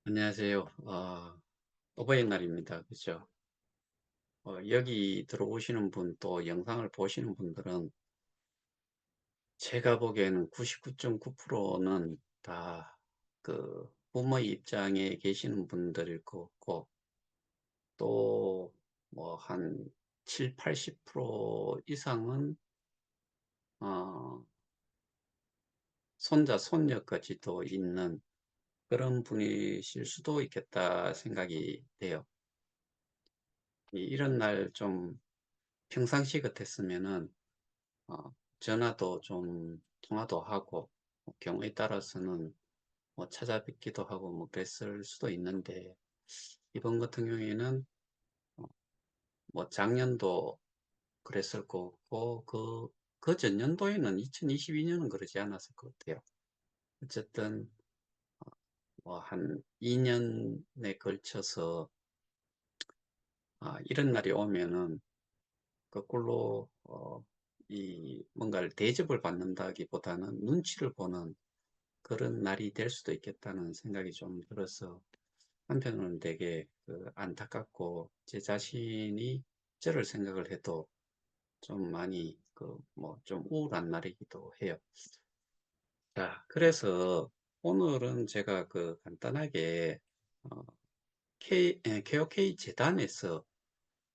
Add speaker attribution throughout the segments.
Speaker 1: 안녕하세요. 어버이 날입니다. 그죠? 여기 들어오시는 분 또 영상을 보시는 분들은 제가 보기에는 99.9%는 다 그 부모의 입장에 계시는 분들일 것 같고 또 뭐 한 7, 80% 이상은 어, 손자, 손녀까지도 있는 그런 분이실 수도 있겠다 생각이 돼요. 이런 날 좀 평상시 같았으면은 전화도 좀 통화도 하고 뭐 경우에 따라서는 뭐 찾아뵙기도 하고 뭐 그랬을 수도 있는데 이번 같은 경우에는 어, 뭐 작년도 그랬을 거고 그 전년도에는 2022년은 그러지 않았을 것 같아요. 어쨌든 뭐 한 2년에 걸쳐서 이런 날이 오면은 거꾸로 이 뭔가를 대접을 받는다기보다는 눈치를 보는 그런 날이 될 수도 있겠다는 생각이 좀 들어서 한편으로는 되게 안타깝고 제 자신이 저를 생각을 해도 좀 많이 뭐 좀 우울한 날이기도 해요. 자, 그래서 오늘은 제가 간단하게 어, KOK 재단에서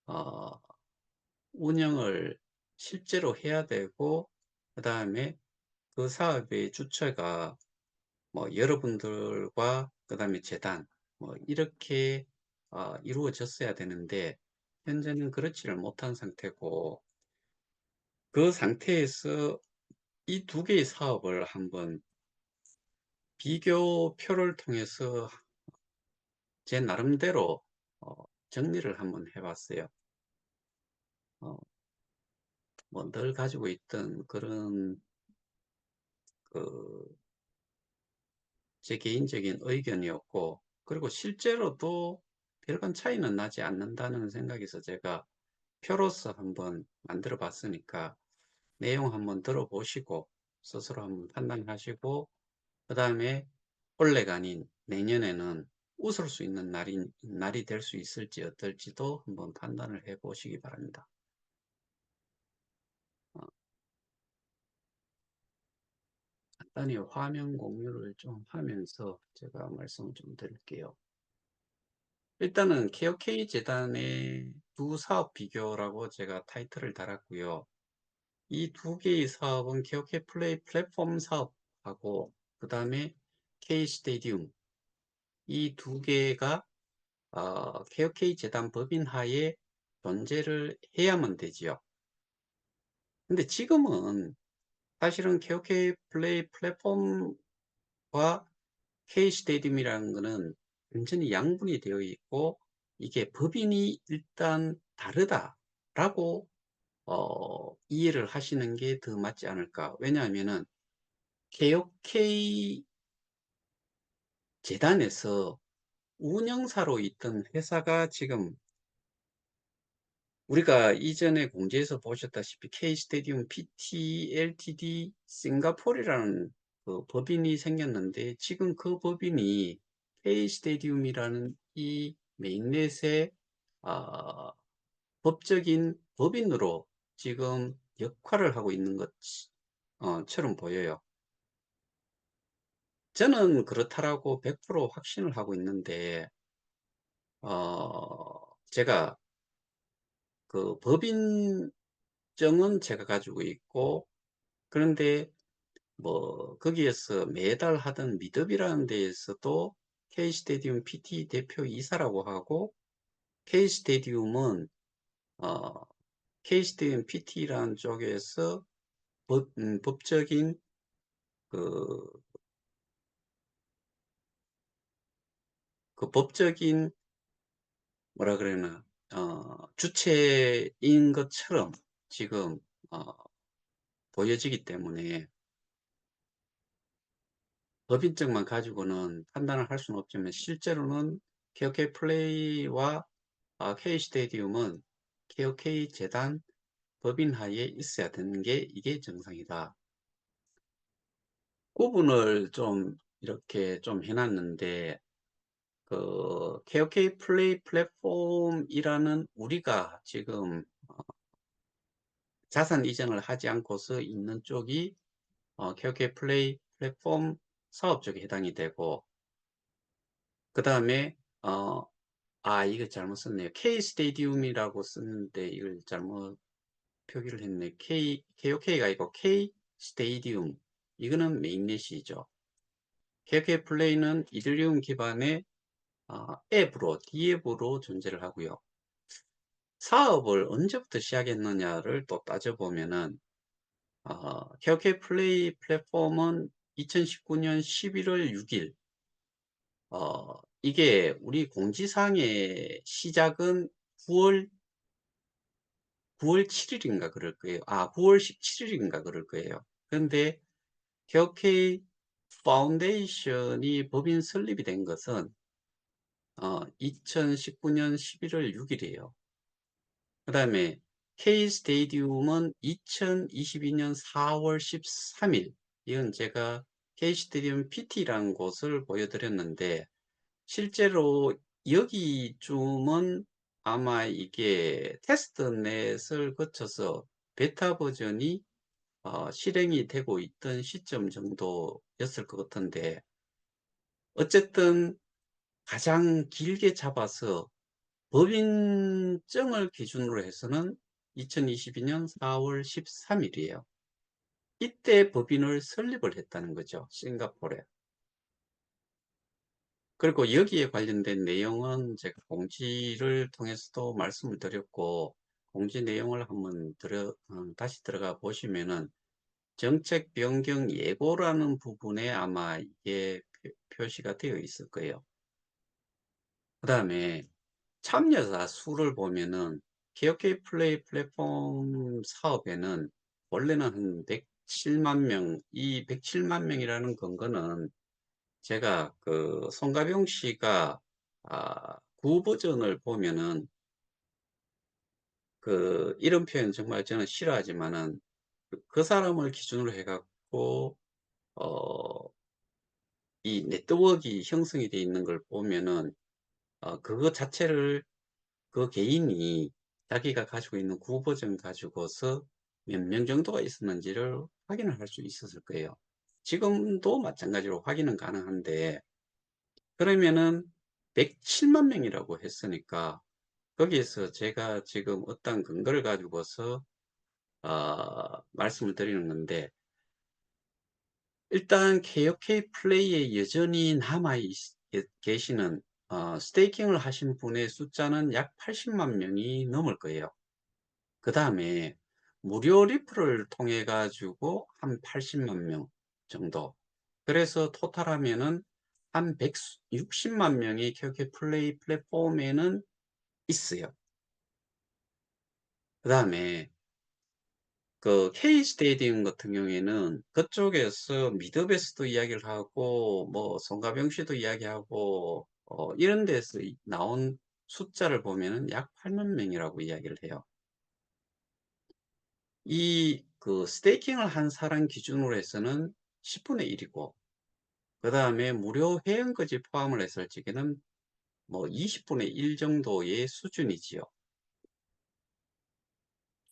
Speaker 1: 어, 운영을 실제로 해야 되고 그 다음에 그 사업의 주체가 뭐 여러분들과 그다음에 재단 뭐 이렇게 이루어졌어야 되는데 현재는 그렇지를 못한 상태고 그 상태에서 이 두 개의 사업을 한번 비교표를 통해서 제 나름대로 정리를 한번 해봤어요. 어, 뭐 늘 가지고 있던 그런 그 제 개인적인 의견이었고 그리고 실제로도 별반 차이는 나지 않는다는 생각에서 제가 표로서 한번 만들어 봤으니까 내용 한번 들어보시고 스스로 한번 판단하시고 그 다음에 올해가 아닌 내년에는 웃을 수 있는 날이 될 수 있을지 어떨지도 한번 판단을 해 보시기 바랍니다. 어, 간단히 화면 공유를 좀 하면서 제가 말씀을 좀 드릴게요. 일단은 KOK 재단의 두 사업 비교라고 제가 타이틀을 달았고요. 이 두 개의 사업은 KOK 플레이 플랫폼 사업하고 그 다음에 K 스테디움 이 두 개가 KOK 재단 법인 하에 존재를 해야만 되지요. 근데 지금은 사실은 KOK 플레이 플랫폼과 K 스테디움이라는 것은 완전히 양분이 되어 있고 이게 법인이 일단 다르다라고 이해를 하시는 게 더 맞지 않을까. 왜냐하면은 KOK 재단에서 운영사로 있던 회사가 지금 우리가 이전에 공지에서 보셨다시피 K스테디움 PT LTD 싱가포르라는 그 법인이 생겼는데 지금 그 법인이 K스테디움이라는 이 메인넷의 아, 법적인 법인으로 지금 역할을 하고 있는 것처럼 보여요. 저는 그렇다라고 100% 확신을 하고 있는데 제가 그 법인정은 제가 가지고 있고 그런데 뭐 거기에서 매달 하던 미더비라는 데에서도 K스테디움 PT 대표이사라고 하고 K스테디움은 어, K스테디움 PT라는 쪽에서 법적인 그, 그 법적인 뭐라 그러나 주체인 것처럼 지금 어, 보여지기 때문에 법인증만 가지고는 판단을 할 수는 없지만 실제로는 KOK 플레이와 K 스테디움은 KOK 재단 법인 하에 있어야 되는 게 이게 정상이다. 구분을 좀 이렇게 좀 해놨는데 그 KOK 플레이 플랫폼이라는 우리가 지금 자산 이전을 하지 않고서 있는 쪽이 KOK 플레이 플랫폼 사업 쪽에 해당이 되고, 그 다음에 이거 잘못 썼네요. K 스테디움이라고 썼는데 이걸 잘못 표기를 했네. KOK가 아니고 K 스테디움. 이거는 메인넷이죠. KOK 플레이는 이더리움 기반의 앱으로, D앱으로 존재를 하고요. 사업을 언제부터 시작했느냐를 또 따져보면은, KOK 플레이 플랫폼은 2019년 11월 6일, 이게 우리 공지사항의 시작은 9월 7일인가 그럴 거예요. 9월 17일인가 그럴 거예요. 그런데 KOK 파운데이션이 법인 설립이 된 것은 2019년 11월 6일이에요. 그 다음에 K 스테디움은 2022년 4월 13일. 이건 제가 K 스테디움 PT라는 곳을 보여드렸는데, 실제로 여기쯤은 아마 이게 테스트넷을 거쳐서 베타 버전이 실행이 되고 있던 시점 정도였을 것 같은데, 어쨌든 가장 길게 잡아서 법인증을 기준으로 해서는 2022년 4월 13일이에요. 이때 법인을 설립을 했다는 거죠, 싱가포르에. 그리고 여기에 관련된 내용은 제가 공지를 통해서도 말씀을 드렸고, 공지 내용을 한번 다시 들어가 보시면은 정책 변경 예고라는 부분에 아마 이게 표시가 되어 있을 거예요. 그 다음에 참여자 수를 보면은 KOK 플레이 플랫폼 사업에는 원래는 한 107만 명, 이 107만 명이라는 근거는 제가 그 송가병 씨가 구 버전을 보면은 그 이런 표현 정말 저는 싫어하지만은 그 사람을 기준으로 해갖고 어, 이 네트워크가 형성이 되어 있는 걸 보면은 그거 자체를 그 개인이 자기가 가지고 있는 구 버전 가지고서 몇 명 정도가 있었는지를 확인을 할 수 있었을 거예요. 지금도 마찬가지로 확인은 가능한데, 그러면은 107만 명이라고 했으니까 거기에서 제가 지금 어떤 근거를 가지고서 말씀을 드리는 건데, 일단 KOK 플레이에 여전히 남아 계시는 스테이킹을 하신 분의 숫자는 약 80만 명이 넘을 거예요. 그 다음에 무료 리플을 통해 가지고 한 80만 명 정도. 그래서 토탈 하면은 한 160만 명이 KOK 플레이 플랫폼에는 있어요. 그 다음에 그 K 스테디움 같은 경우에는 그쪽에서 미드베스도 이야기를 하고 뭐 송가병 씨도 이야기하고 이런 데서 나온 숫자를 보면은 약 8만 명이라고 이야기를 해요. 이 그 스테이킹을 한 사람 기준으로 해서는 10분의 1이고, 그 다음에 무료 회원까지 포함을 했을 적에는 뭐 20분의 1 정도의 수준이지요.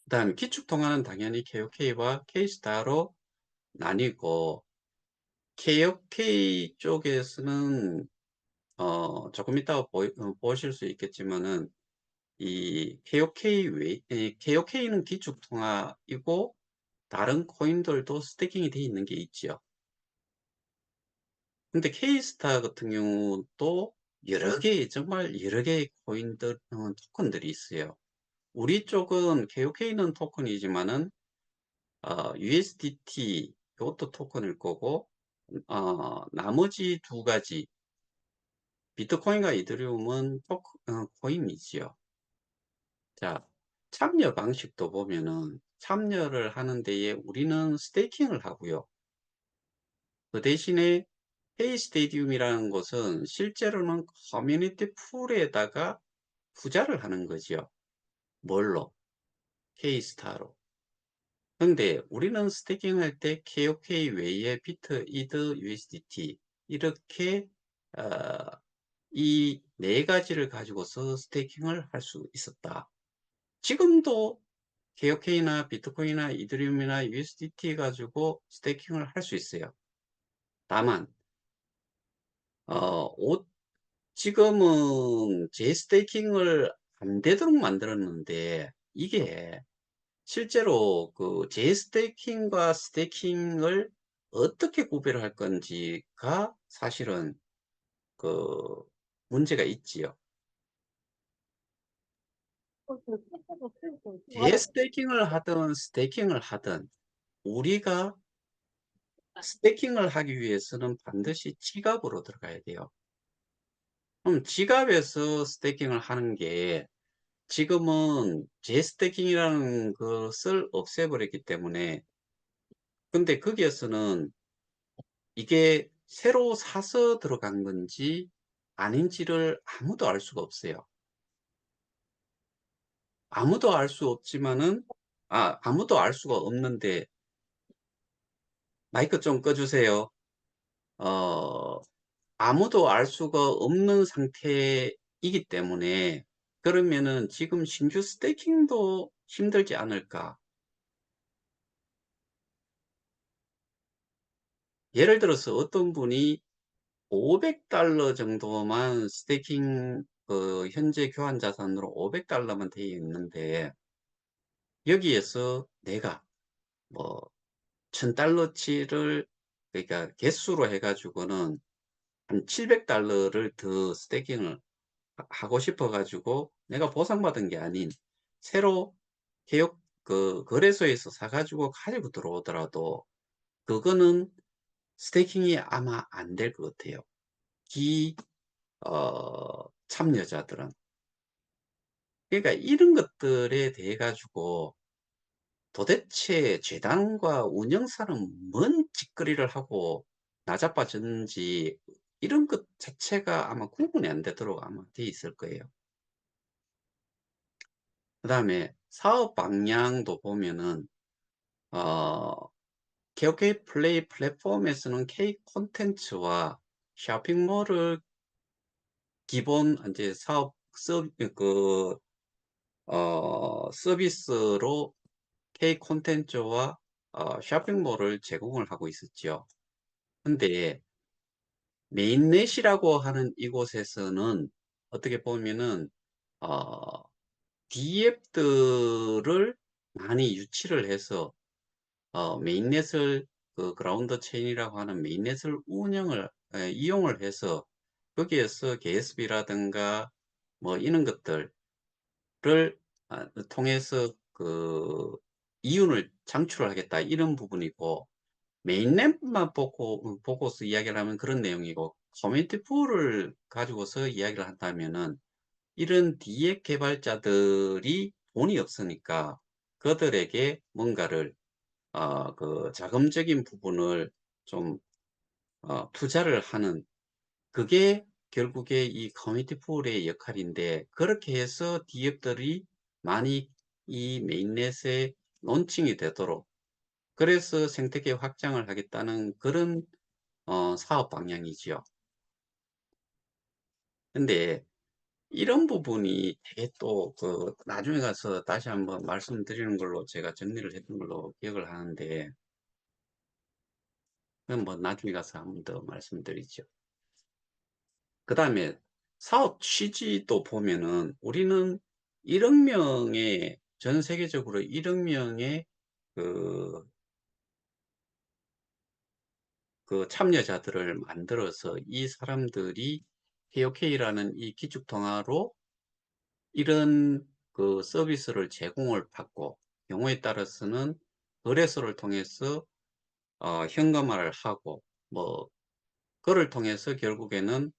Speaker 1: 그 다음에 기축통화는 당연히 KOK와 K스타로 나뉘고, KOK 쪽에서는 조금 이따가 보실 수 있겠지만은 이 KOK는 기축통화이고 다른 코인들도 스태킹이 되어 있는 게 있지요. 근데 K스타 같은 경우도 정말 여러 개의 코인들, 토큰들이 있어요. 우리 쪽은 KOK는 토큰이지만은 USDT 이것도 토큰일 거고, 나머지 두 가지 비트코인과 이더리움은 코인이지요. 자, 참여 방식도 보면은 참여를 하는 데에 우리는 스테이킹을 하고요. 그 대신에 K 스테디움이라는 곳은 실제로는 커뮤니티 풀에다가 투자를 하는 거죠. 뭘로? K스타로. 근데 우리는 스테이킹 할 때 KOK 외에 비트, 이드, USDT 이렇게 어, 이 네 가지를 가지고서 스테이킹을 할 수 있었다. 지금도 KOK나 비트코인이나 이더리움이나 USDT 가지고 스테이킹을 할 수 있어요. 다만 어, 지금은 재스테이킹을 안 되도록 만들었는데 이게 실제로 그 재스테이킹과 스테이킹을 어떻게 구별할 건지가 사실은 그 문제가 있지요. 재스테이킹을 하든 스테이킹을 하든 우리가 스테이킹을 하기 위해서는 반드시 지갑으로 들어가야 돼요. 그럼 지갑에서 스테이킹을 하는 게 지금은 재스테이킹이라는 것을 없애버렸기 때문에 근데 거기에서는 이게 새로 사서 들어간 건지 아닌지를 아무도 알 수가 없어요. 아무도 알 수 없지만은 아무도 알 수가 없는데 마이크 좀 꺼주세요. 어, 아무도 알 수가 없는 상태이기 때문에 그러면은 지금 신규 스테이킹도 힘들지 않을까? 예를 들어서 어떤 분이 $500 정도만 스테이킹 현재 교환 자산으로 $500만 되어 있는데 여기에서 내가 뭐 $1000치를 그러니까 개수로 해가지고는 한 $700를 더 스테이킹을 하고 싶어 가지고 내가 보상받은 게 아닌 새로 개업 거래소에서 사가지고 가지고 들어오더라도 그거는 스테이킹이 아마 안 될 것 같아요. 기 참여자들은. 그러니까 이런 것들에 대해 가지고 도대체 재단과 운영사는 뭔 짓거리를 하고 나자빠졌는지 이런 것 자체가 아마 구분이 안 되도록 아마 돼 있을 거예요. 그 다음에 사업 방향도 보면은 어, KOK 플레이 플랫폼에서는 K 콘텐츠와 쇼핑몰을 기본 이제 사업 서비스로 K 콘텐츠와 쇼핑몰을 제공을 하고 있었죠. 근데 메인넷이라고 하는 이곳에서는 어떻게 보면은 어, D앱들을 많이 유치를 해서 메인넷을 그라운드 체인이라고 하는 메인넷을 이용을 해서 거기에서 GSB라든가 뭐 이런 것들을 통해서 이윤을 창출을 하겠다 이런 부분이고 메인넷만 보고서 이야기를 하면 그런 내용이고 커뮤니티 풀을 가지고서 이야기를 한다면은 이런 D앱 개발자들이 돈이 없으니까 그들에게 뭔가를 자금적인 부분을 좀 투자를 하는 그게 결국에 이 커뮤니티 풀의 역할인데 그렇게 해서 D앱들이 많이 이 메인넷에 론칭이 되도록 그래서 생태계 확장을 하겠다는 그런 사업 방향이지요. 근데 이런 부분이 되게 또 나중에 가서 다시 한번 말씀드리는 걸로 제가 정리를 했던 걸로 기억을 하는데 그건 뭐 나중에 가서 한번 더 말씀드리죠. 그 다음에 사업 취지도 보면은 우리는 1억 명의 전 세계적으로 1억 명의 그, 그 참여자들을 만들어서 이 사람들이 KOK라는 이 기축통화로 이런 그 서비스를 제공을 받고 경우에 따라서는 거래소를 통해서 현금화를 하고 뭐 그를 통해서 결국에는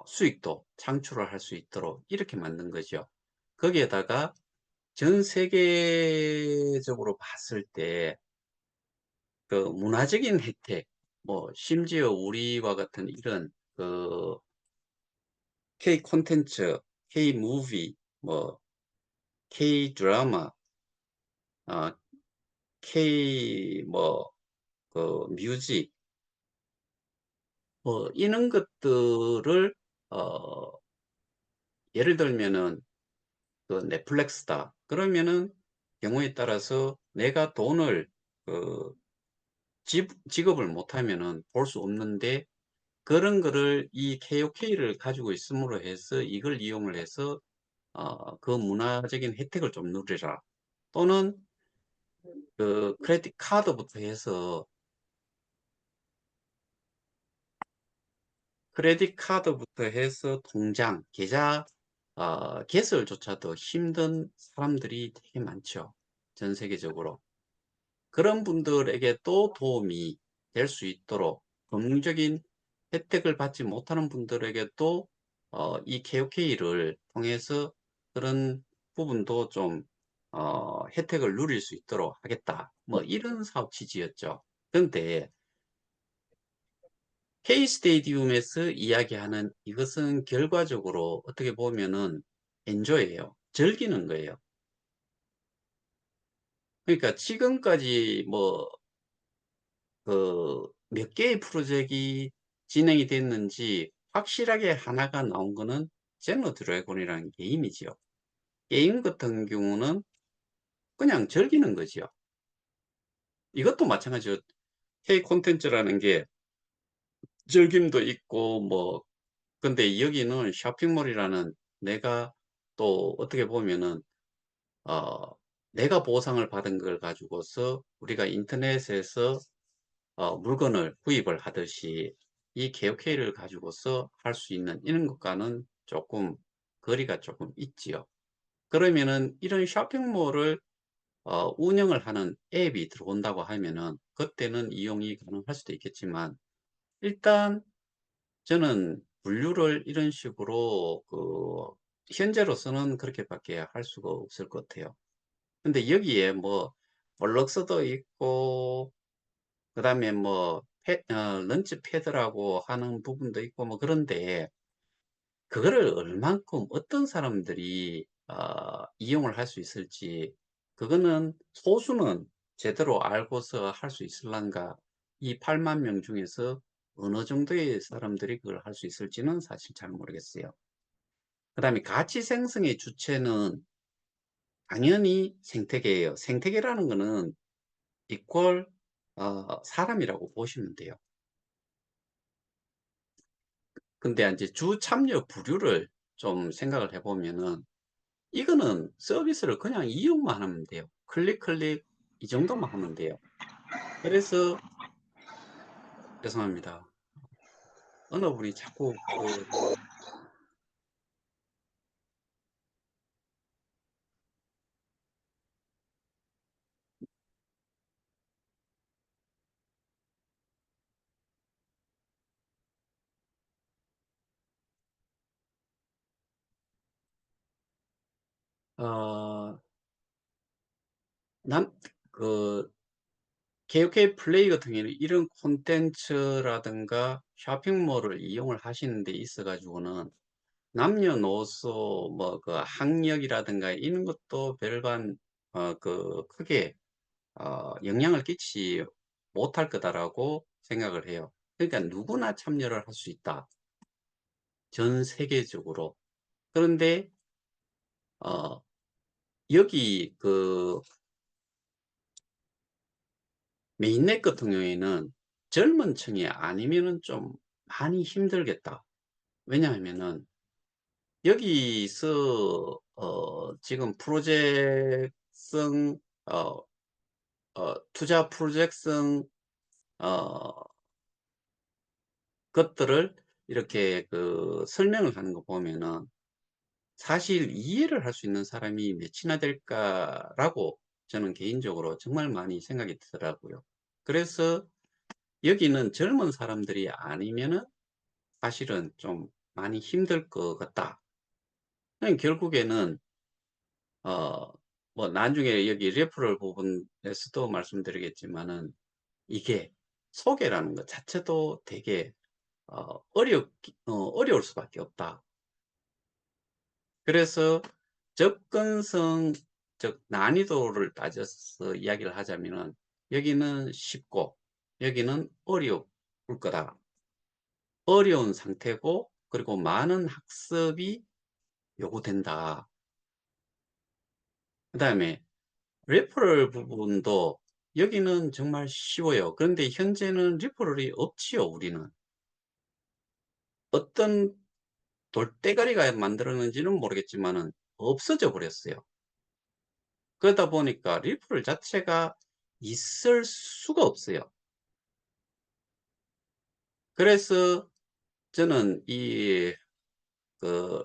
Speaker 1: 수익도 창출을 할 수 있도록 이렇게 만든 거죠. 거기에다가 전 세계적으로 봤을 때 그 문화적인 혜택, 뭐 심지어 우리와 같은 이런 그 K 콘텐츠, K 무비, 뭐 K 드라마, 어, K 뭐 뮤직, 뭐 이런 것들을 어, 예를 들면은 그 넷플릭스다. 그러면은 경우에 따라서 내가 돈을 그 지급을 못하면은 볼 수 없는데 그런 거를 이 KOK를 가지고 있음으로 해서 이걸 이용을 해서 그 문화적인 혜택을 좀 누리라. 또는 그 크레딧 카드부터 해서 통장, 계좌 개설조차도 힘든 사람들이 되게 많죠. 전 세계적으로. 그런 분들에게 또 도움이 될 수 있도록 금융적인 혜택을 받지 못하는 분들에게도 이 KOK를 통해서 그런 부분도 좀 혜택을 누릴 수 있도록 하겠다. 뭐 이런 사업 취지였죠. 그런데 K 스테디움에서 이야기하는 이것은 결과적으로 어떻게 보면은 엔조예요. 즐기는 거예요. 그러니까 지금까지 뭐 그 몇 개의 프로젝트가 진행이 됐는지 확실하게 하나가 나온 거는 제너 드래곤이라는 게임이지요. 게임 같은 경우는 그냥 즐기는 거지요. 이것도 마찬가지로 K 콘텐츠라는 게 즐김도 있고 뭐 근데 여기는 쇼핑몰이라는 내가 또 어떻게 보면은 어 내가 보상을 받은 걸 가지고서 우리가 인터넷에서 물건을 구입을 하듯이 이 KOK를 가지고서 할 수 있는 이런 것과는 조금 거리가 조금 있지요. 그러면은 이런 쇼핑몰을 운영을 하는 앱이 들어온다고 하면은 그때는 이용이 가능할 수도 있겠지만 일단 저는 분류를 이런 식으로 현재로서는 그렇게밖에 할 수가 없을 것 같아요. 근데 여기에 뭐 블럭스도 있고 그다음에 뭐 런치 패드라고 하는 부분도 있고 뭐 그런데 그거를 얼만큼 어떤 사람들이 이용을 할 수 있을지 그거는 소수는 제대로 알고서 할 수 있을란가 이 8만 명 중에서 어느 정도의 사람들이 그걸 할 수 있을지는 사실 잘 모르겠어요. 그다음에 가치 생성의 주체는 당연히 생태계예요. 생태계라는 거는 이퀄 사람이라고 보시면 돼요. 근데 이제 주 참여 부류를 좀 생각을 해보면은 이거는 서비스를 그냥 이용만 하면 돼요. 클릭 이 정도만 하면 돼요. 그래서 죄송합니다. 어느 분이 자꾸 어, 남, 그, KOK 플레이 같은 경우는 이런 콘텐츠라든가 쇼핑몰을 이용을 하시는 데 있어 가지고는 남녀노소 뭐 그 학력이라든가 이런 것도 별반 크게 영향을 끼치지 못할 거다라고 생각을 해요. 그러니까 누구나 참여를 할 수 있다. 전 세계적으로. 그런데 어, 여기 그 메인넷 같은 경우에는 젊은 층이 아니면은 좀 많이 힘들겠다. 왜냐하면은 여기서 지금 프로젝트성 투자 프로젝트성 어, 것들을 이렇게 설명을 하는 거 보면은 사실 이해를 할 수 있는 사람이 몇이나 될까라고 저는 개인적으로 정말 많이 생각이 들더라고요. 그래서 여기는 젊은 사람들이 아니면은 사실은 좀 많이 힘들 것 같다. 결국에는 어, 뭐 나중에 여기 레퍼럴 부분에서도 말씀드리겠지만은 이게 소개라는 것 자체도 되게 어려울 수밖에 없다. 그래서 접근성, 즉 난이도를 따져서 이야기를 하자면은 여기는 쉽고 여기는 어려울 거다. 어려운 상태고 그리고 많은 학습이 요구된다. 그 다음에 레퍼럴 부분도 여기는 정말 쉬워요. 그런데 현재는 리퍼럴이 없지요, 우리는. 어떤 돌대가리가 만들었는지는 모르겠지만은 없어져 버렸어요. 그러다 보니까 리퍼럴 자체가 있을 수가 없어요. 그래서 저는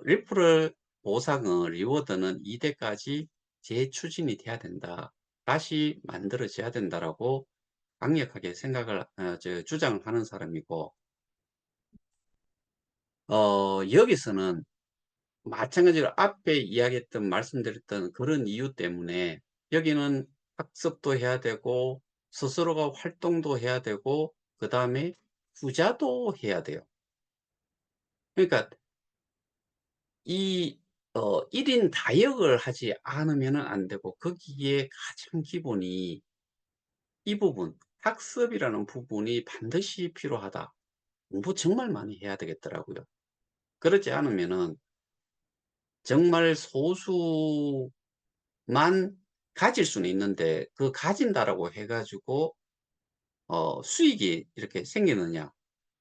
Speaker 1: 리퍼럴 보상은, 리워드는 이때까지 재추진이 돼야 된다. 다시 만들어져야 된다라고 강력하게 주장을 하는 사람이고, 여기서는 마찬가지로 앞에 이야기했던, 말씀드렸던 그런 이유 때문에 여기는 학습도 해야 되고, 스스로가 활동도 해야 되고, 그 다음에 투자도 해야 돼요. 그러니까 이 1인 다역을 하지 않으면 안 되고, 거기에 가장 기본이 이 부분, 학습이라는 부분이 반드시 필요하다. 공부 정말 많이 해야 되겠더라고요. 그렇지 않으면은 정말 소수만 가질 수는 있는데, 그 가진다라고 해 가지고 수익이 이렇게 생기느냐?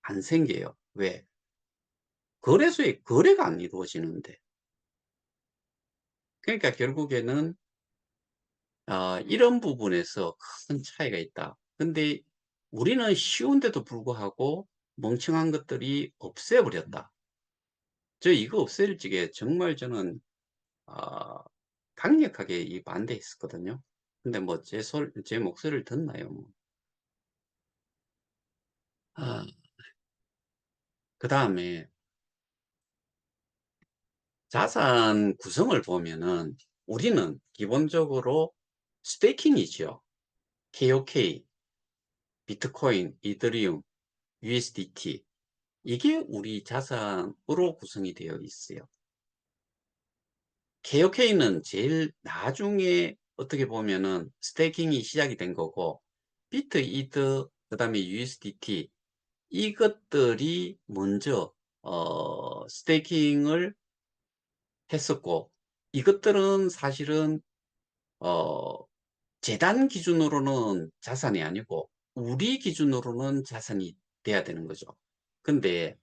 Speaker 1: 안 생겨요. 왜? 거래소에 거래가 안 이루어지는데. 그러니까 결국에는 이런 부분에서 큰 차이가 있다. 근데 우리는 쉬운데도 불구하고 멍청한 것들이 없애버렸다. 이거 없앨 적에 정말 저는 아 강력하게 반대했었거든요. 근데 뭐 제 목소리를 듣나요, 뭐. 아 그다음에 자산 구성을 보면은 우리는 기본적으로 스테이킹이죠. KOK, 비트코인, 이더리움, USDT, 이게 우리 자산으로 구성이 되어 있어요. KOK는 제일 나중에 어떻게 보면은 스테이킹이 시작이 된 거고, 비트, 이더, 그 다음에 USDT, 이것들이 먼저 스테이킹을 했었고, 이것들은 사실은 어 재단 기준으로는 자산이 아니고 우리 기준으로는 자산이 돼야 되는 거죠. 근데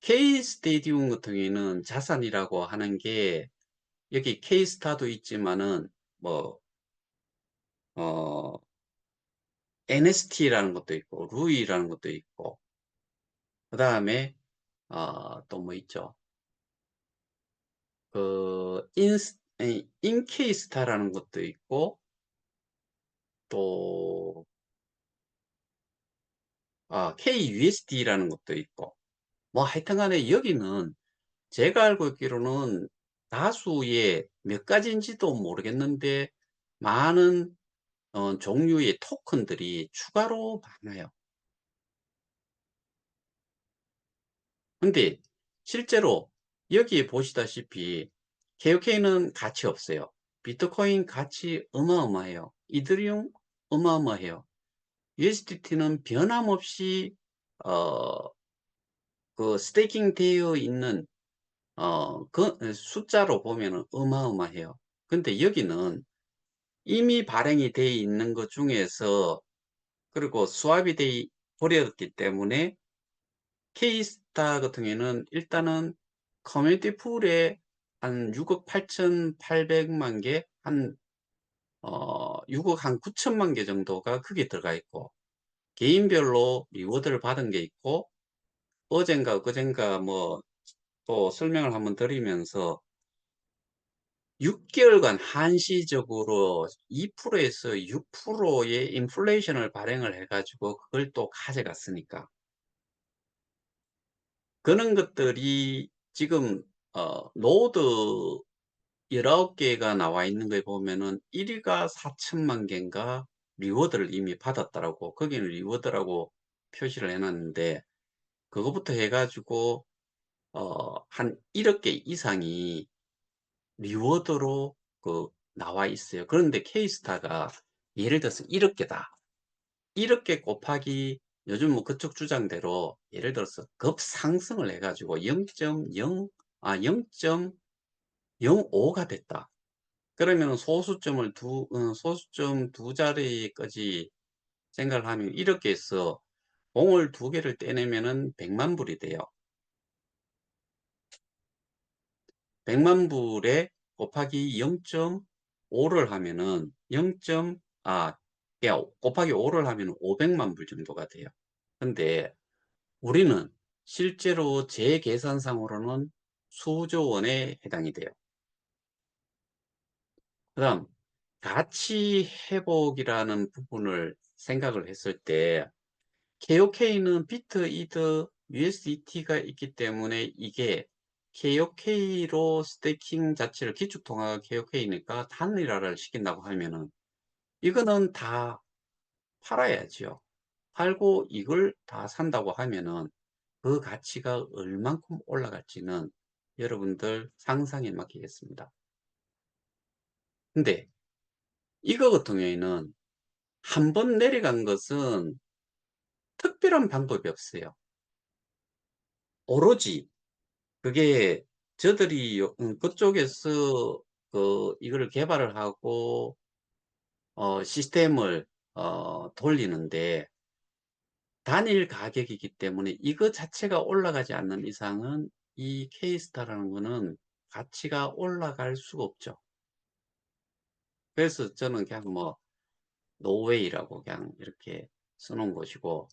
Speaker 1: K 스테디움 같은 경우에는 자산이라고 하는 게, 여기 K스타도 있지만은 뭐 NST라는 것도 있고 루이라는 것도 있고, 그다음에 또 뭐 있죠? 인케이스타라는 것도 있고, 또 KUSD라는 것도 있고, 뭐 하여튼간에 여기는 제가 알고 있기로는 다수의, 몇 가지인지도 모르겠는데 많은 종류의 토큰들이 추가로 많아요. 근데 실제로 여기에 보시다시피 KOK는 가치 없어요. 비트코인 가치 어마어마해요. 이더리움 어마어마해요. USDT는 변함없이 어, 스테이킹 되어 있는 숫자로 보면은 어마어마해요. 근데 여기는 이미 발행이 돼 있는 것 중에서, 그리고 스왑이 돼 버렸기 때문에, K스타 같은 경우에는 일단은 커뮤니티 풀에 한 6억 8,800만 개, 6억 한 9천만 개 정도가 거기에 들어가 있고, 개인별로 리워드를 받은 게 있고, 어젠가 그젠가 뭐 또 설명을 한번 드리면서 6개월간 한시적으로 2%에서 6%의 인플레이션을 발행을 해 가지고 그걸 또 가져갔으니까, 그런 것들이 지금 노드 19개가 나와 있는 거에 보면은 1위가 4천만 개인가 리워드를 이미 받았더라고. 거기는 리워드라고 표시를 해 놨는데, 그거부터 해 가지고 한 1억 개 이상이 리워드로 나와 있어요. 그런데 K스타가 예를 들어서 1억 개다. 1억 개 곱하기 요즘 뭐 그쪽 주장대로 예를 들어서 급상승을 해 가지고 0.0 0.05가 됐다. 그러면은 소수점 두 자리까지 생각을 하면 이렇게 해서 공을 두 개를 떼내면은 100만 불이 돼요. 100만 불에 곱하기 0.5를 하면은 0. 야, 곱하기 5를 하면 500만 불 정도가 돼요. 근데 우리는 실제로 제 계산상으로는 수조 원에 해당이 돼요. 그다음 가치 회복이라는 부분을 생각을 했을 때 KOK는 비트, 이더, USDT가 있기 때문에 이게 KOK로 스테이킹 자체를 기축통화가 KOK니까 단일화를 시킨다고 하면은 이거는 다 팔아야죠. 팔고 이걸 다 산다고 하면은 그 가치가 얼만큼 올라갈지는 여러분들 상상에 맡기겠습니다. 근데 이거 같은 경우에는 한 번 내려간 것은 특별한 방법이 없어요. 오로지 그게 저들이 그쪽에서 이거를 개발을 하고 시스템을 돌리는데 단일 가격이기 때문에 이거 자체가 올라가지 않는 이상은 이 K스타라는 거는 가치가 올라갈 수가 없죠. 그래서 저는 그냥 뭐 노웨이라고 그냥 이렇게 써놓은 것이고,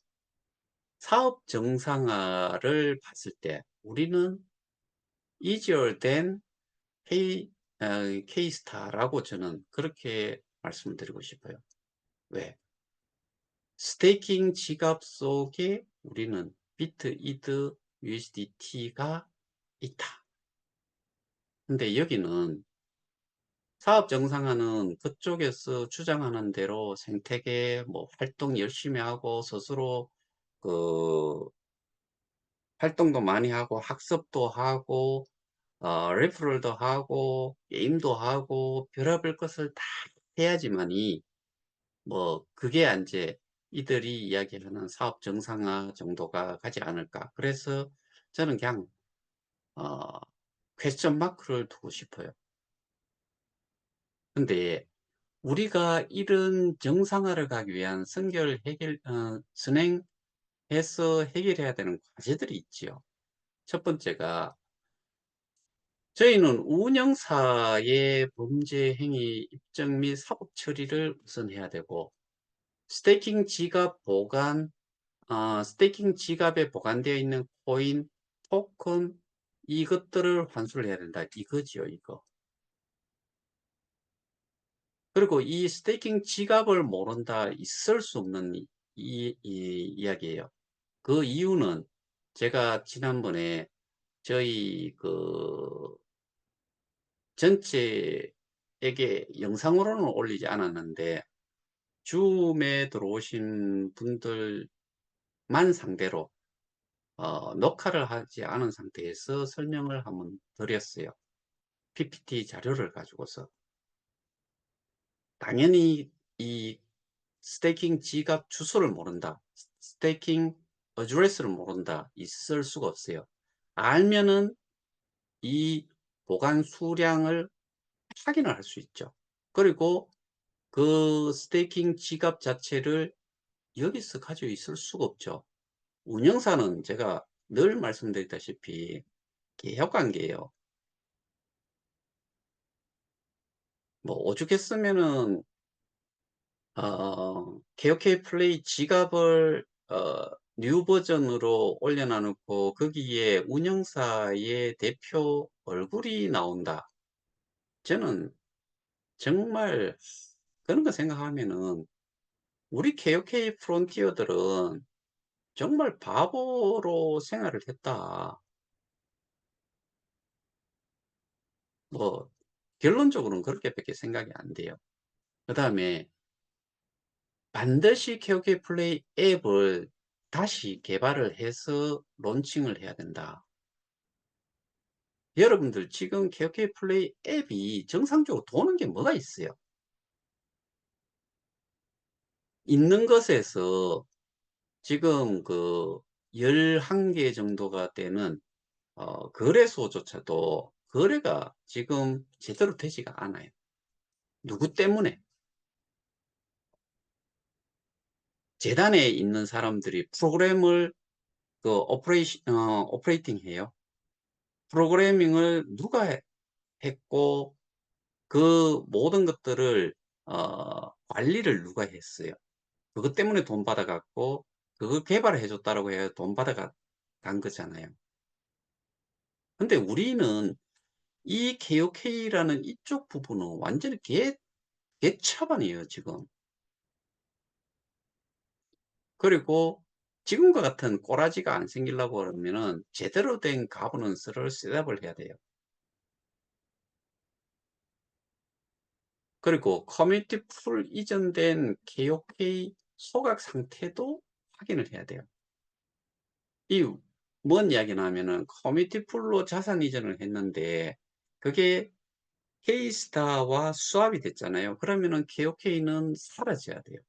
Speaker 1: 사업 정상화를 봤을 때 우리는 easier than K, K스타라고 저는 그렇게 말씀드리고 싶어요. 왜? 스테이킹 지갑 속에 우리는 비트, 이드, USDT가 있다. 근데 여기는 사업 정상화는 그쪽에서 주장하는 대로 생태계 뭐 활동 열심히 하고 스스로 그 활동도 많이 하고 학습도 하고 레퍼럴도 하고 게임도 하고 별의별 것을 다 해야지만이 뭐 그게 이제 이들이 이야기하는 사업 정상화 정도가 가지 않을까. 그래서 저는 그냥 어 퀘스천 마크를 두고 싶어요. 근데 우리가 이런 정상화를 가기 위한 선행해서 해결해야 되는 과제들이 있지요. 첫 번째가 저희는 운영사의 범죄 행위 입증 및 사법 처리를 우선 해야 되고, 스테이킹 지갑 보관, 스테이킹 지갑에 보관되어 있는 코인, 토큰, 이것들을 환수를 해야 된다. 이거지요, 이거. 그리고 이 스테이킹 지갑을 모른다, 있을 수 없는 이야기예요. 그 이유는 제가 지난번에 저희 전체에게 영상으로는 올리지 않았는데, 줌에 들어오신 분들만 상대로 녹화를 하지 않은 상태에서 설명을 한번 드렸어요. PPT 자료를 가지고서. 당연히 이 스테이킹 지갑 주소를 모른다. 스테이킹 어드레스를 모른다. 있을 수가 없어요. 알면은 이 보관 수량을 확인을 할 수 있죠. 그리고 그 스테이킹 지갑 자체를 여기서 가지고 있을 수가 없죠. 운영사는 제가 늘 말씀드렸다시피 계약관계예요. 뭐 오죽했으면은 KOK 플레이 지갑을 뉴 버전으로 올려놔놓고 거기에 운영사의 대표 얼굴이 나온다. 저는 정말 그런 거 생각하면은 우리 KOK 프론티어들은 정말 바보로 생활을 했다. 뭐 결론적으로는 그렇게밖에 생각이 안 돼요. 그 다음에 반드시 KOK 플레이 앱을 다시 개발을 해서 론칭을 해야 된다. 여러분들 지금 KOK 플레이 앱이 정상적으로 도는 게 뭐가 있어요? 있는 것에서 지금 11개 정도가 되는 거래소조차도 거래가 지금 제대로 되지가 않아요. 누구 때문에? 재단에 있는 사람들이 프로그램을 오퍼레이팅 해요. 프로그래밍을 누가 했고 그 모든 것들을 관리를 누가 했어요. 그것 때문에 돈 받아 갖고 그거 개발해 줬다라고 해야 돈 받아 간 거잖아요. 근데 우리는 이 KOK라는 이쪽 부분은 완전히 개차반이에요, 지금. 그리고 지금과 같은 꼬라지가 안 생기려고 그러면은 제대로 된 가버넌스를 셋업을 해야 돼요. 그리고 커뮤니티 풀 이전된 KOK 소각 상태도 확인을 해야 돼요. 이 뭔 이야기나 하면은 커뮤니티 풀로 자산 이전을 했는데 그게 K스타와 수합이 됐잖아요. 그러면은 KOK는 사라져야 돼요.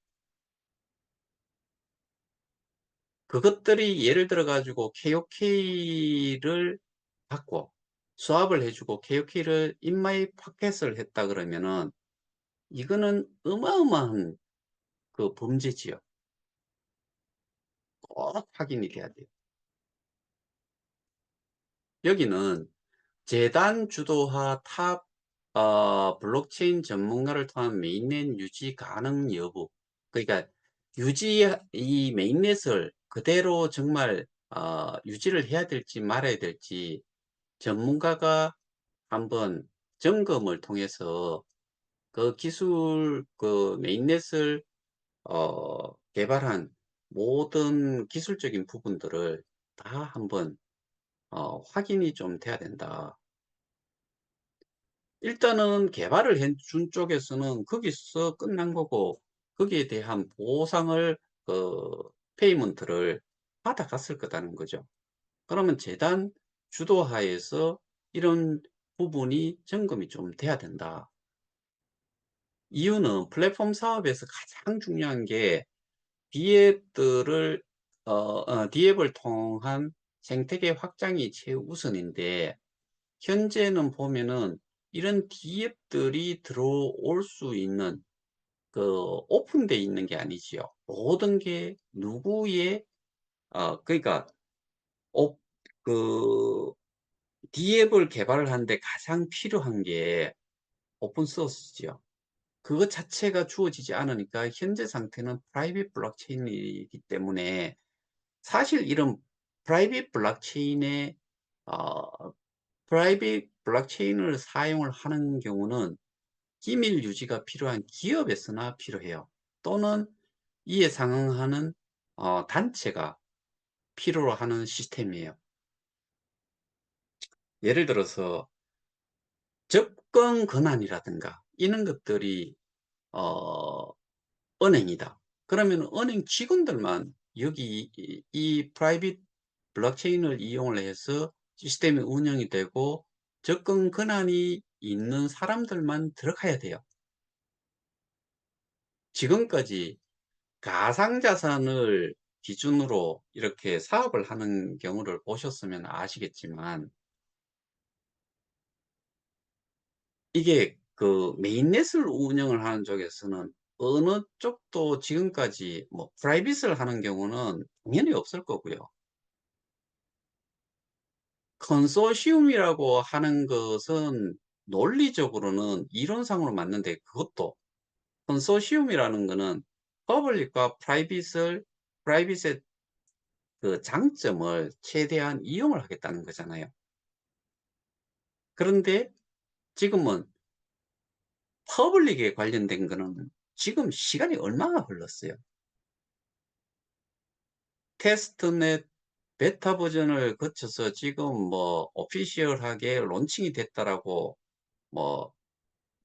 Speaker 1: 그것들이 예를 들어 가지고 KOK를 받고 수합을 해 주고 KOK를 인마이 파켓을 했다 그러면은 이거는 어마어마한 범죄지요. 꼭 확인이 돼야 돼요. 여기는 재단 주도화 탑 블록체인 전문가를 통한 메인넷 유지 가능 여부. 그러니까 이 메인넷을 그대로 정말 유지를 해야 될지 말아야 될지 전문가가 한번 점검을 통해서 그 기술 메인넷을 개발한 모든 기술적인 부분들을 다 한번 확인이 좀 돼야 된다. 일단은 개발을 해 준 쪽에서는 거기서 끝난 거고 거기에 대한 보상을 페이먼트를 받아갔을 거라는 거죠. 그러면 재단 주도하에서 이런 부분이 점검이 좀 돼야 된다. 이유는 플랫폼 사업에서 가장 중요한 게 D앱을 통한 생태계 확장이 최우선인데 현재는 보면은 이런 D앱들이 들어올 수 있는 오픈돼 있는 게 아니지요. 모든 게 누구의 그러니까 오 그 D앱을 개발을 하는데 가장 필요한 게 오픈 소스지요. 그것 자체가 주어지지 않으니까 현재 상태는 프라이빗 블록체인이기 때문에 사실 이런 프라이빗 블록체인의 어 프라이빗 블록체인을 사용을 하는 경우는 기밀 유지가 필요한 기업에서나 필요해요. 또는 이에 상응하는 단체가 필요로 하는 시스템이에요. 예를 들어서 접근 권한이라든가 이런 것들이 어 은행이다. 그러면 은행 직원들만 여기 이 프라이빗 블록체인을 이용을 해서 시스템이 운영이 되고 접근 권한이 있는 사람들만 들어가야 돼요. 지금까지 가상자산을 기준으로 이렇게 사업을 하는 경우를 보셨으면 아시겠지만 이게 메인넷을 운영을 하는 쪽에서는 어느 쪽도 지금까지 뭐 프라이빗을 하는 경우는 당연히 없을 거고요. 컨소시움이라고 하는 것은 논리적으로는 이론상으로 맞는데 그것도 컨소시움이라는 거는 퍼블릭과 프라이빗의 장점을 최대한 이용을 하겠다는 거잖아요. 그런데 지금은 퍼블릭에 관련된 거는 지금 시간이 얼마나 흘렀어요. 테스트넷 베타 버전을 거쳐서 지금 뭐 오피셜하게 론칭이 됐다라고 뭐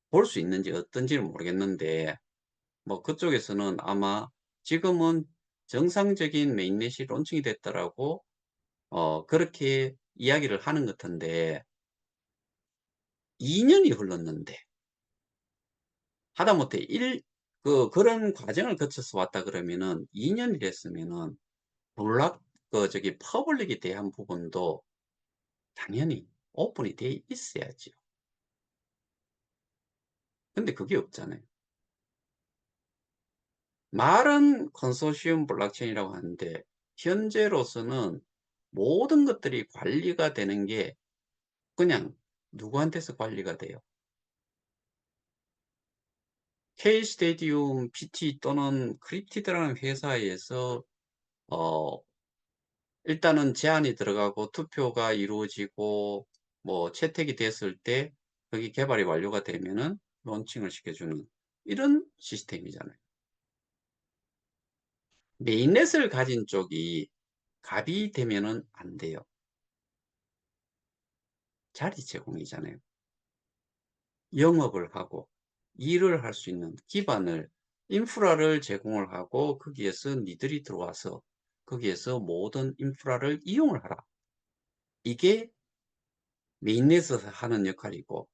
Speaker 1: 볼 수 있는지 어떤지는 모르겠는데 뭐 그쪽에서는 아마 지금은 정상적인 메인넷이 론칭이 됐다라고 그렇게 이야기를 하는 것 같은데 2년이 흘렀는데 하다못해 그런 과정을 거쳐서 왔다 그러면은 2년이 됐으면은 퍼블릭에 대한 부분도 당연히 오픈이 돼 있어야죠. 근데 그게 없잖아요. 말은 컨소시엄 블록체인이라고 하는데 현재로서는 모든 것들이 관리가 되는 게 그냥 누구한테서 관리가 돼요? K-스테디움, PT 또는 크립티드라는 회사에서 어 일단은 제안이 들어가고 투표가 이루어지고 뭐 채택이 됐을 때 거기 개발이 완료가 되면은 론칭을 시켜주는 이런 시스템이잖아요. 메인넷을 가진 쪽이 갑이 되면은 안 돼요. 자리 제공이잖아요. 영업을 하고 일을 할 수 있는 기반을 인프라를 제공을 하고 거기에서 니들이 들어와서 거기에서 모든 인프라를 이용을 하라. 이게 메인넷에서 하는 역할이고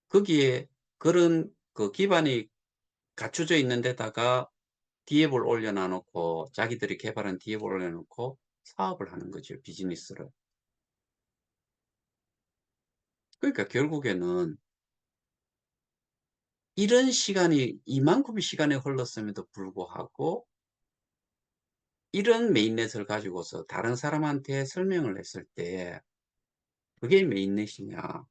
Speaker 1: 거기에 그런 그 기반이 갖춰져 있는 데다가 디앱을 올려놔 놓고 자기들이 개발한 디앱을 올려놓고 사업을 하는 거죠. 비즈니스를. 그러니까 결국에는 이런 시간이 이만큼의 시간이 흘렀음에도 불구하고 이런 메인넷을 가지고서 다른 사람한테 설명을 했을 때 그게 메인넷이냐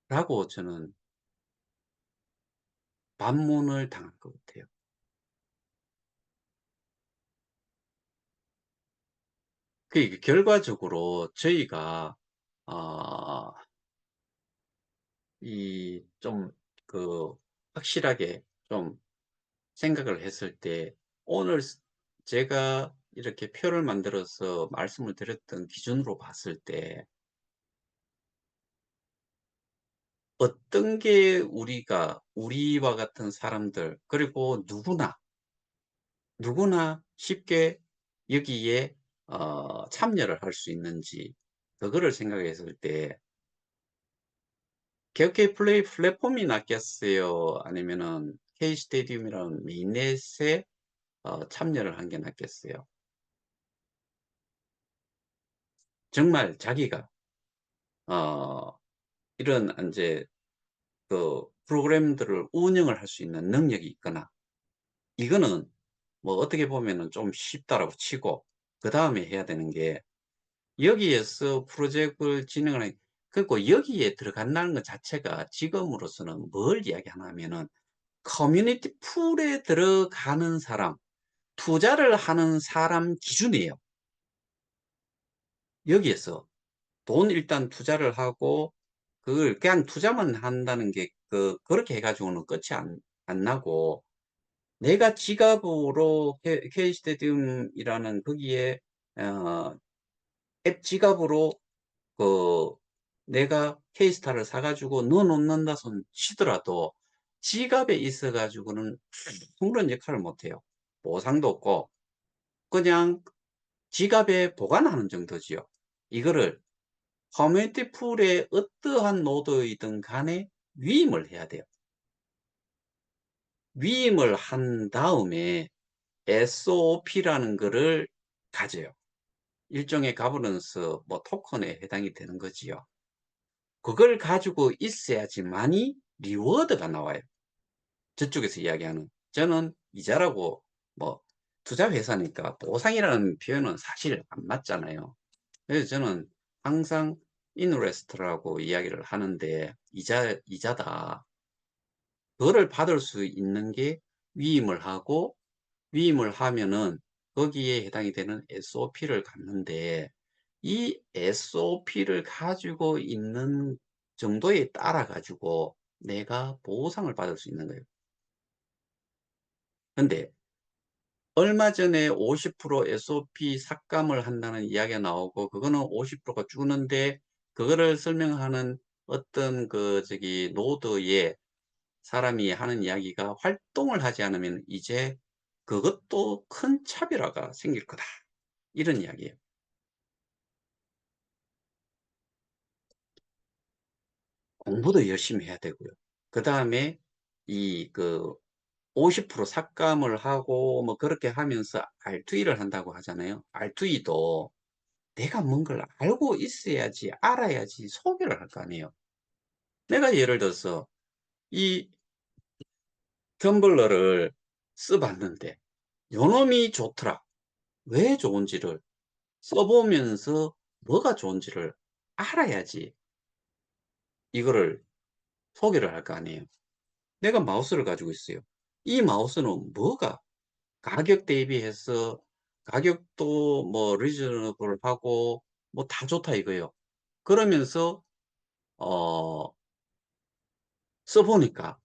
Speaker 1: 라고 저는 반문을 당할 것 같아요. 그 결과적으로 저희가 어, 이 좀 그 확실하게 좀 생각을 했을 때 오늘 제가 이렇게 표를 만들어서 말씀을 드렸던 기준으로 봤을 때 어떤 게 우리와 같은 사람들 그리고 누구나 쉽게 여기에 참여를 할 수 있는지 그거를 생각했을 때 개혁의 플레이 플랫폼이 낫겠어요? 아니면은 K-스테디움이라는 메인넷에 참여를 한 게 낫겠어요? 정말 자기가 어, 이런 이제 그 프로그램들을 운영을 할 수 있는 능력이 있거나 이거는 뭐 어떻게 보면은 좀 쉽다라고 치고 그 다음에 해야 되는 게 여기에서 프로젝트를 진행을 그리고 여기에 들어간다는 것 자체가 지금으로서는 뭘 이야기하나 하면은 커뮤니티 풀에 들어가는 사람, 투자를 하는 사람 기준이에요. 여기에서 돈 일단 투자를 하고 그걸 그냥 투자만 한다는 게 그렇게 해 가지고는 끝이 안 나고 내가 지갑으로 K스테디움이라는 거기에 어 앱 지갑으로 그 내가 K스타를 사 가지고 넣어 놓는다 손 치더라도 지갑에 있어 가지고는 아무런 역할을 못 해요. 보상도 없고 그냥 지갑에 보관하는 정도지요. 이거를 커뮤니티 풀에 어떠한 노드이든 간에 위임을 해야 돼요. 위임을 한 다음에 SOP라는 거를 가져요. 일종의 가버넌스 뭐 토큰에 해당이 되는 거지요. 그걸 가지고 있어야지만이 리워드가 나와요. 저쪽에서 이야기하는. 저는 이자라고 뭐 투자 회사니까 보상이라는 표현은 사실 안 맞잖아요. 그래서 저는 항상 인트레스트라고 이야기를 하는데 이자다. 그거를 받을 수 있는 게 위임을 하고 위임을 하면은 거기에 해당이 되는 SOP를 갖는데 이 SOP를 가지고 있는 정도에 따라 가지고 내가 보상을 받을 수 있는 거예요. 근데 얼마 전에 50% SOP 삭감을 한다는 이야기가 나오고 그거는 50%가 주는데 그거를 설명하는 어떤 노드에 사람이 하는 이야기가 활동을 하지 않으면 이제 그것도 큰 차별화가 생길 거다. 이런 이야기예요. 공부도 열심히 해야 되고요. 그 다음에 이 50% 삭감을 하고 뭐 그렇게 하면서 R2E를 한다고 하잖아요. R2E도 내가 뭔가를 알고 있어야지, 알아야지 소개를 할 거 아니에요. 내가 예를 들어서 이 텀블러를 써봤는데 요놈이 좋더라. 왜 좋은지를 써보면서 뭐가 좋은지를 알아야지 이거를 소개를 할 거 아니에요. 내가 마우스를 가지고 있어요. 이 마우스는 뭐가 가격 대비해서 가격도 뭐 리저너블하고 뭐 다 좋다 이거예요. 그러면서 어 써보니까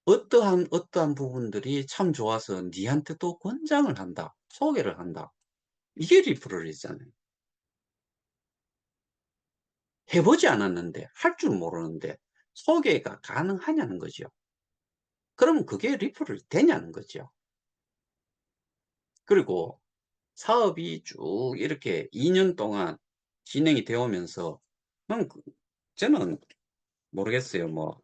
Speaker 1: 어떠한 부분들이 참 좋아서 니한테 또 권장을 한다. 소개를 한다. 이게 리퍼럴이잖아요. 해보지 않았는데 할 줄 모르는데 소개가 가능하냐는 거죠. 그러면 그게 리퍼럴이 되냐는 거죠. 그리고 사업이 쭉 이렇게 2년 동안 진행이 되어 오면서 저는 모르겠어요. 뭐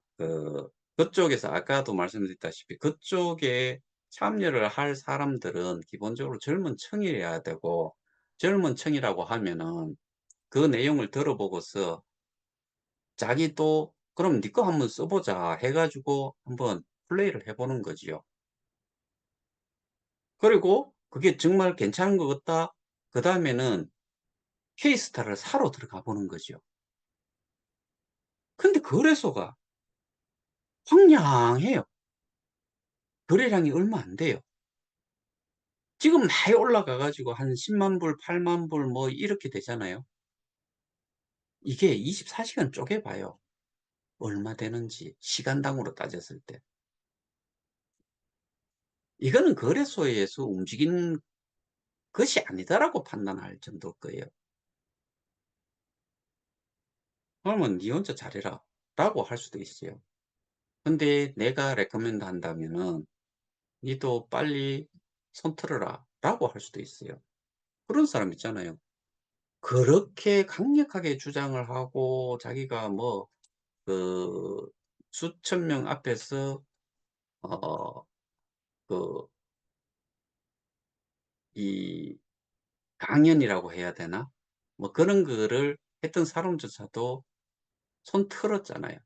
Speaker 1: 그쪽에서 아까도 말씀드렸다시피 그쪽에 참여를 할 사람들은 기본적으로 젊은 층이어야 되고 젊은 층이라고 하면은 그 내용을 들어보고서 자기도 그럼 네 거 한번 써보자 해가지고 한번 플레이를 해보는 거지요. 그리고 그게 정말 괜찮은 것 같다. 그 다음에는 케이스타를 사러 들어가 보는 거죠. 근데 거래소가 황량해요. 거래량이 얼마 안 돼요. 지금 많이 올라가 가지고 한 10만 불, 8만 불 뭐 이렇게 되잖아요. 이게 24시간 쪼개 봐요. 얼마 되는지 시간당으로 따졌을 때. 이거는 거래소에서 움직인 것이 아니다라고 판단할 정도일 거예요. 그러면 니 혼자 잘해라 라고 할 수도 있어요. 근데 내가 레커멘드 한다면은 니도 빨리 손 틀어라 라고 할 수도 있어요. 그런 사람 있잖아요. 그렇게 강력하게 주장을 하고 자기가 뭐 그 수천 명 앞에서 어 그 이 강연이라고 해야 되나? 뭐 그런 거를 했던 사람조차도 손 틀었잖아요.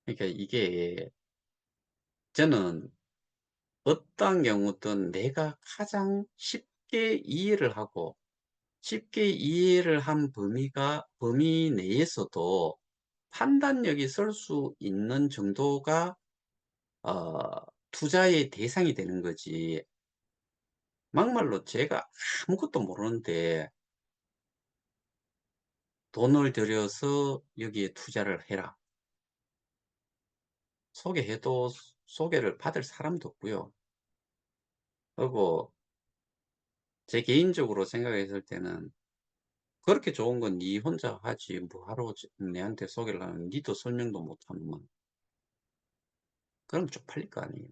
Speaker 1: 그러니까 이게 저는 어떤 경우든 내가 가장 쉽게 이해를 하고 쉽게 이해를 한 범위 내에서도 판단력이 설 수 있는 정도가 어 투자의 대상이 되는 거지. 막말로 제가 아무것도 모르는데 돈을 들여서 여기에 투자를 해라. 소개해도 소개를 받을 사람도 없고요. 그리고 제 개인적으로 생각했을 때는 그렇게 좋은 건 니 혼자 하지 뭐하러 내한테 소개를 하는 니도 설명도 못하는만 그럼 쪽팔릴 거 아니에요.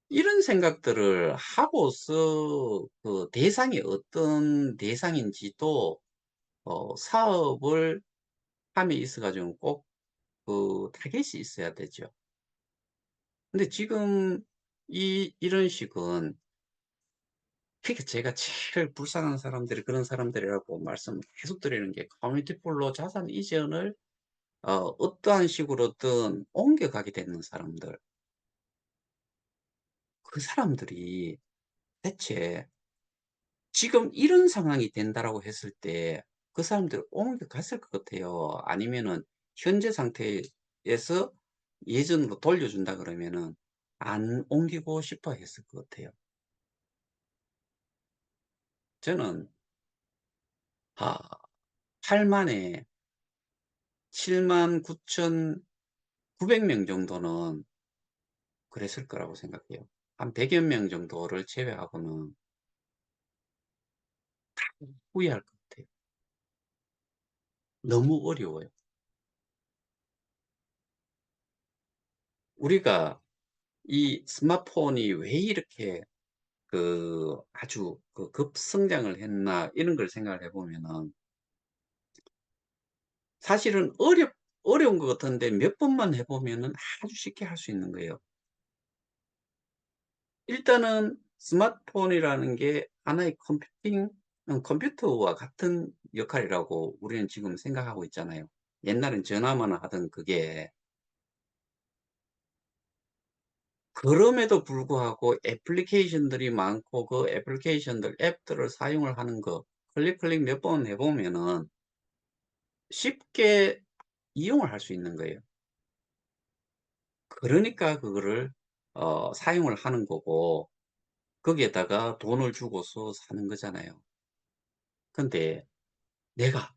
Speaker 1: 이런 생각들을 하고서 그 대상이 어떤 대상인지도 사업을 함에 있어 가지고 꼭 그 타겟이 있어야 되죠. 근데 지금 이런 식은 그러니까 제가 제일 불쌍한 사람들이 그런 사람들이라고 말씀 계속 드리는 게 커뮤니티 폴로 자산 이전을 어떠한 식으로든 옮겨가게 되는 사람들. 그 사람들이 대체 지금 이런 상황이 된다라고 했을 때 그 사람들 옮겨갔을 것 같아요. 아니면은 현재 상태에서 예전으로 돌려준다 그러면은 안 옮기고 싶어 했을 것 같아요. 저는 아 8만에 79,900명 정도는 그랬을 거라고 생각해요. 한 100여 명 정도를 제외하고는 후회할 것 같아요. 너무 어려워요. 우리가 이 스마트폰이 왜 이렇게 아주 급성장을 했나 이런 걸 생각을 해 보면은 사실은 어려운 것 같은데 몇 번만 해 보면은 아주 쉽게 할 수 있는 거예요. 일단은 스마트폰이라는 게 하나의 컴퓨터와 같은 역할이라고 우리는 지금 생각하고 있잖아요. 옛날엔 전화만 하던 그게 그럼에도 불구하고 애플리케이션들이 많고 그 애플리케이션들 앱들을 사용을 하는 거 클릭 몇 번 해 보면은 쉽게 이용을 할 수 있는 거예요. 그러니까 그거를 사용을 하는 거고 거기에다가 돈을 주고서 사는 거잖아요. 근데 내가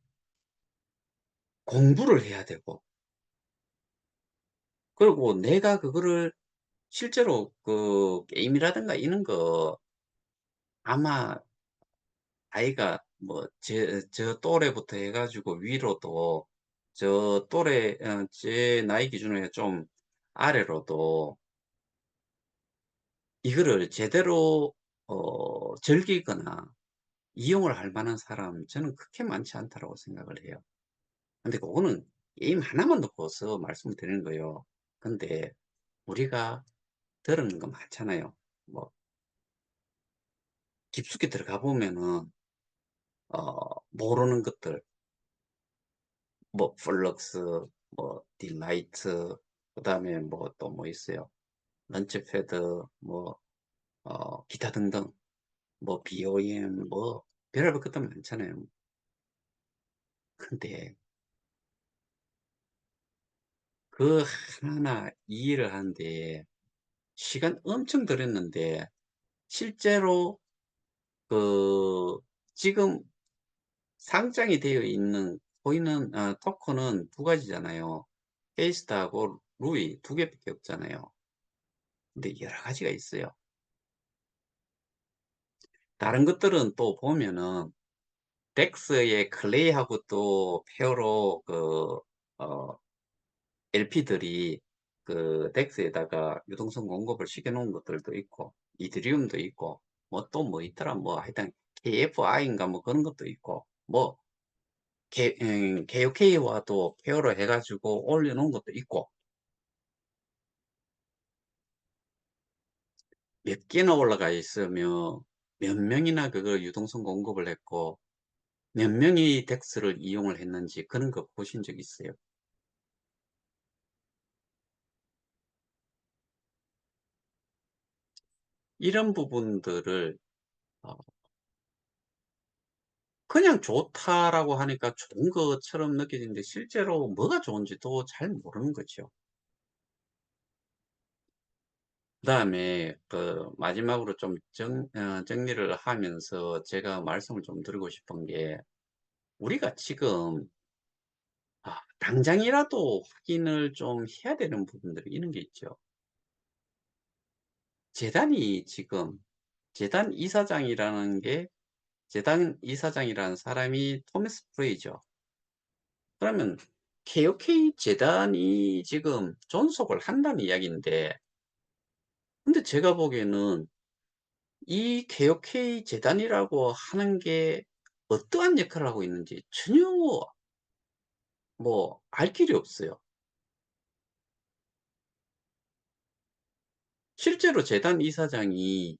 Speaker 1: 공부를 해야 되고 그리고 내가 그거를 실제로 게임이라든가 이런 거 아마 아이가 뭐 저 또래부터 해 가지고 위로도 저 또래 제 나이 기준에 좀 아래로도 이거를 제대로 즐기거나 이용을 할 만한 사람 저는 그렇게 많지 않다라고 생각을 해요. 근데 그거는 게임 하나만 놓고서 말씀을 드리는 거예요. 근데 우리가 들은 거 많잖아요. 뭐 깊숙이 들어가 보면은 모르는 것들 뭐 플럭스 뭐 딜라이트 그다음에 뭐 또 뭐 있어요. 런치패드 뭐 기타 등등 뭐 BOM 뭐 별의별 것도 많잖아요. 근데 그 하나하나 이해를 하는데 시간 엄청 들였는데 실제로 그 지금 상장이 되어 있는 보이는 토큰은 두 가지잖아요. 페이스트하고 루이 두 개밖에 없잖아요. 근데 여러 가지가 있어요. 다른 것들은 또 보면은 덱스의 클레이하고 또 페어로 어 LP들이 그 덱스에다가 유동성 공급을 시켜 놓은 것들도 있고 이더리움도 있고 뭐 또 뭐 있더라 뭐 하여튼 KFI인가 뭐 그런 것도 있고 뭐 KOK와도 페어로 해 가지고 올려 놓은 것도 있고 몇 개나 올라가 있으며 몇 명이나 그걸 유동성 공급을 했고 몇 명이 덱스를 이용을 했는지 그런 거 보신 적 있어요? 이런 부분들을 어 그냥 좋다라고 하니까 좋은 것처럼 느껴지는데 실제로 뭐가 좋은지도 잘 모르는 거죠. 그다음에 마지막으로 좀 정리를 하면서 제가 말씀을 좀 드리고 싶은 게 우리가 지금 당장이라도 확인을 좀 해야 되는 부분들이 있는 게 있죠. 재단이 지금 재단 이사장이라는 게 재단 이사장이라는 사람이 토마스 프레이죠. 그러면 KOK 재단이 지금 존속을 한다는 이야기인데 근데 제가 보기에는 이 KOK 재단이라고 하는 게 어떠한 역할을 하고 있는지 전혀 뭐 알 길이 없어요. 실제로 재단 이사장이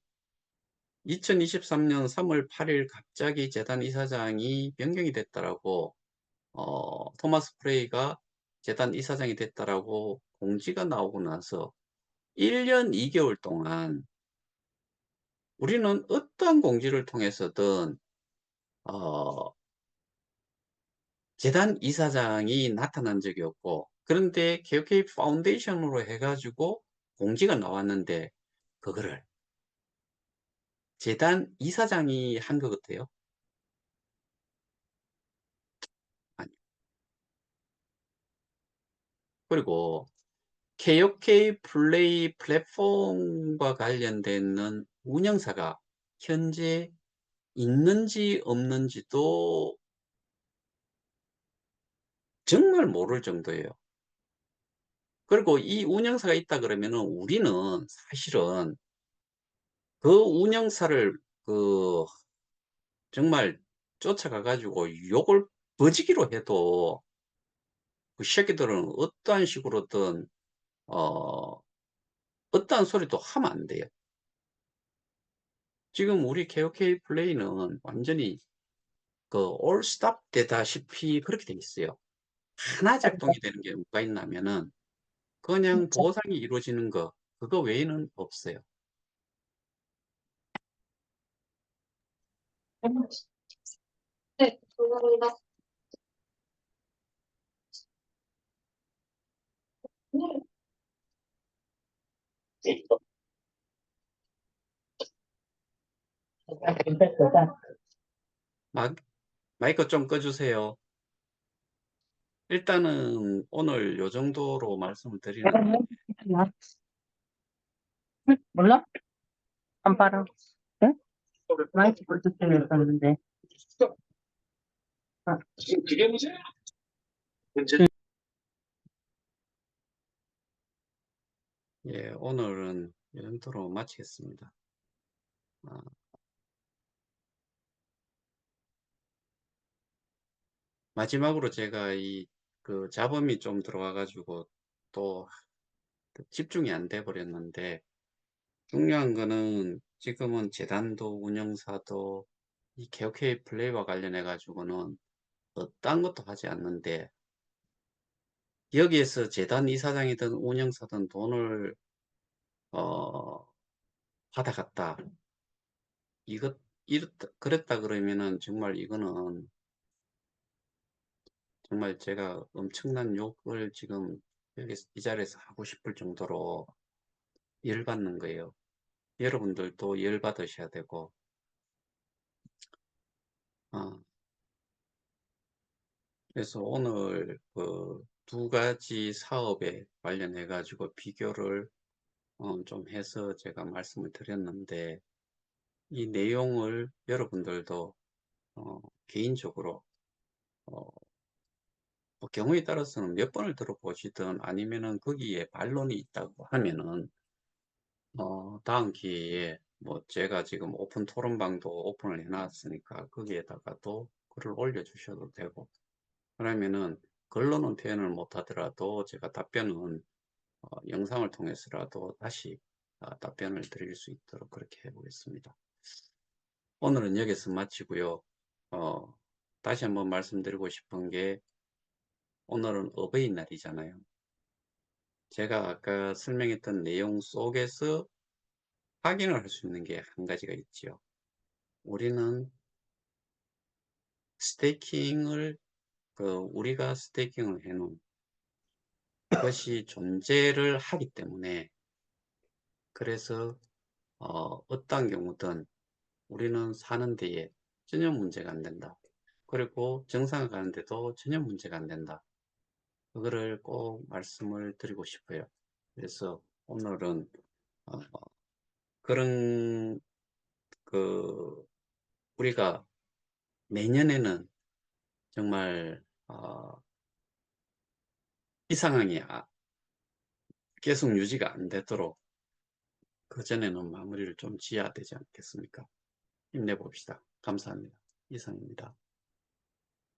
Speaker 1: 2023년 3월 8일 갑자기 재단 이사장이 변경이 됐다라고 토마스 프레이가 재단 이사장이 됐다라고 공지가 나오고 나서 1년 2 개월 동안 우리는 어떠한 공지를 통해서든 어 재단 이사장이 나타난 적이 없고 그런데 KOK 파운데이션으로 해 가지고 공지가 나왔는데 그거를 재단 이사장이 한 것 같아요. 아니 그리고 KOK 플레이 플랫폼과 관련되는 운영사가 현재 있는지 없는지도 정말 모를 정도예요. 그리고 이 운영사가 있다 그러면은 우리는 사실은 그 운영사를 그 정말 쫓아가 가지고 욕을 버지기로 해도 그 새끼들은 어떠한 식으로든 어 어떠한 소리도 하면 안 돼요. 지금 우리 KOK 플레이는 완전히 그 올 스톱 되다시피 그렇게 돼 있어요. 하나 작동이 되는 게 뭐가 있냐면은 그냥
Speaker 2: 진짜.
Speaker 1: 보상이 이루어지는 거 그거 외에는 없어요.
Speaker 2: 네, 감사합니다.
Speaker 1: 마, 마이크 좀 꺼주세요. 일단은 오늘 요 정도로 말씀을 드리는데
Speaker 2: 몰라? 안 빨아. 응? 마이크 볼때문었는데
Speaker 3: 지금 그게 문제야?
Speaker 1: 예, 오늘은 이 정도로 마치겠습니다. 아, 마지막으로 제가 이 그 잡음이 좀 들어와 가지고 또 집중이 안 돼 버렸는데 중요한 거는 지금은 재단도 운영사도 이 개혁회의 플레이와 관련해 가지고는 딴 것도 하지 않는데 여기에서 재단 이사장이든 운영사든 돈을 어, 받아갔다. 이것 이렇다 그랬다 그러면은 정말 이거는 정말 제가 엄청난 욕을 지금 여기 이 자리에서 하고 싶을 정도로 열받는 거예요. 여러분들도 열받으셔야 되고 어, 그래서 오늘 그 두 가지 사업에 관련해 가지고 비교를 좀 해서 제가 말씀을 드렸는데 이 내용을 여러분들도 개인적으로 어, 뭐 경우에 따라서는 몇 번을 들어보시든 아니면은 거기에 반론이 있다고 하면은 다음 기회에 뭐 제가 지금 오픈 토론방도 오픈을 해놨으니까 거기에다가도 글을 올려주셔도 되고 그러면은 글로는 표현을 못하더라도 제가 답변은 영상을 통해서라도 다시 답변을 드릴 수 있도록 그렇게 해보겠습니다. 오늘은 여기서 마치고요. 어, 다시 한번 말씀드리고 싶은 게 오늘은 어버이날이잖아요. 제가 아까 설명했던 내용 속에서 확인을 할 수 있는 게 한 가지가 있지요. 우리는 스테이킹을 우리가 스테이킹을 해놓은 것이 존재를 하기 때문에 그래서 어떠한 경우든 우리는 사는 데에 전혀 문제가 안 된다. 그리고 정상을 가는데도 전혀 문제가 안 된다. 그거를 꼭 말씀을 드리고 싶어요. 그래서 오늘은 어, 그런 그 우리가 내년에는 정말 이 상황이 계속 유지가 안 되도록 그전에는 마무리를 좀 지어야 되지 않겠습니까? 힘내봅시다. 감사합니다. 이상입니다.